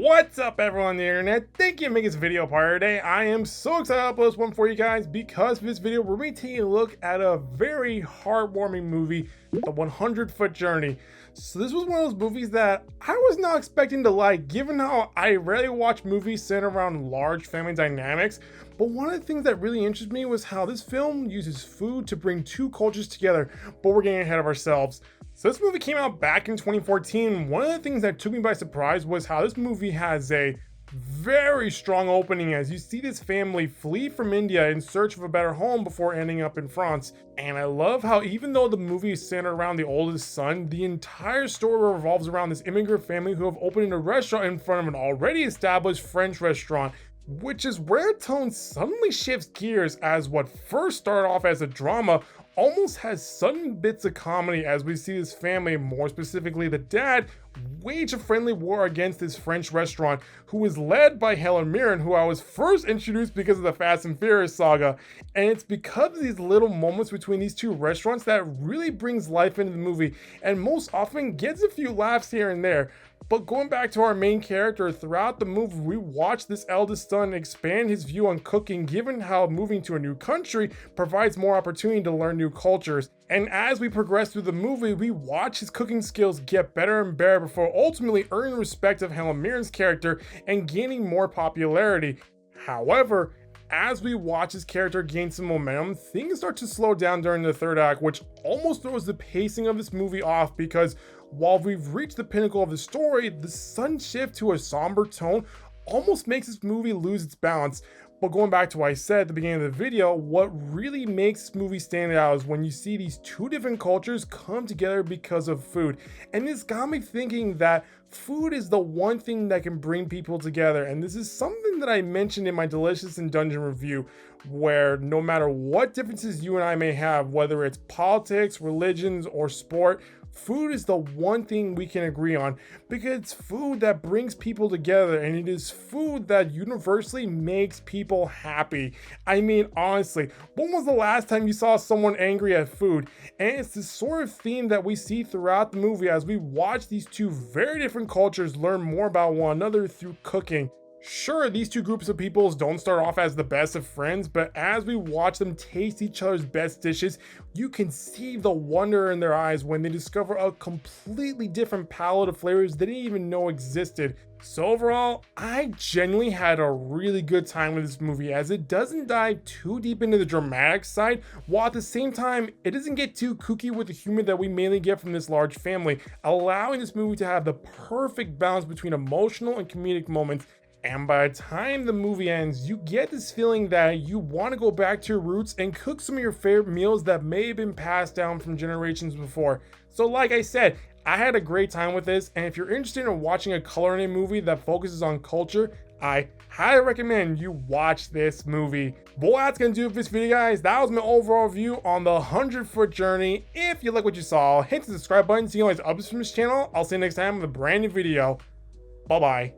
What's up, everyone on the internet? Thank you for making this video part today. I am so excited to upload this one for you guys because for this video we're going to be taking a look at a very heartwarming movie, The 100-Foot Journey. So this was one of those movies that I was not expecting to like, given how I rarely watch movies centered around large family dynamics. But one of the things that really interested me was how this film uses food to bring two cultures together, but we're getting ahead of ourselves. So this movie came out back in 2014. One of the things that took me by surprise was how this movie has a very strong opening as you see this family flee from India in search of a better home before ending up in France. And I love how even though the movie is centered around the oldest son, the entire story revolves around this immigrant family who have opened a restaurant in front of an already established French restaurant, which is where tone suddenly shifts gears as what first started off as a drama almost has sudden bits of comedy as we see this family, more specifically the dad, wage a friendly war against this French restaurant, who is led by Helen Mirren, who I was first introduced because of the Fast and Furious saga. And it's because of these little moments between these two restaurants that really brings life into the movie, and most often gets a few laughs here and there. But going back to our main character, throughout the movie, we watch this eldest son expand his view on cooking, given how moving to a new country provides more opportunity to learn new cultures. And as we progress through the movie, we watch his cooking skills get better and better before ultimately earning respect of Helen Mirren's character and gaining more popularity. However, as we watch his character gain some momentum, things start to slow down during the third act, which almost throws the pacing of this movie off because while we've reached the pinnacle of the story, the sudden shift to a somber tone almost makes this movie lose its balance. But going back to what I said at the beginning of the video, what really makes this movie stand out is when you see these two different cultures come together because of food. And this got me thinking that food is the one thing that can bring people together. And this is something that I mentioned in my Delicious in Dungeon review, where no matter what differences you and I may have, whether it's politics, religions, or sport, food is the one thing we can agree on because it's food that brings people together, and it is food that universally makes people happy. I mean, honestly, when was the last time you saw someone angry at food? And it's the sort of theme that we see throughout the movie as we watch these two very different cultures learn more about one another through cooking. Sure, these two groups of peoples don't start off as the best of friends, but as we watch them taste each other's best dishes, you can see the wonder in their eyes when they discover a completely different palette of flavors they didn't even know existed. So overall, I genuinely had a really good time with this movie as it doesn't dive too deep into the dramatic side, while at the same time, it doesn't get too kooky with the humor that we mainly get from this large family, allowing this movie to have the perfect balance between emotional and comedic moments. And by the time the movie ends, you get this feeling that you want to go back to your roots and cook some of your favorite meals that may have been passed down from generations before. So like I said, I had a great time with this, and if you're interested in watching a coloring movie that focuses on culture, I highly recommend you watch this movie. But that's gonna do it for this video, guys. That was my overall view on the 100-Foot Journey. If you like what you saw, hit the subscribe button so you can always updates from this channel. I'll see you next time with a brand new video. Bye bye.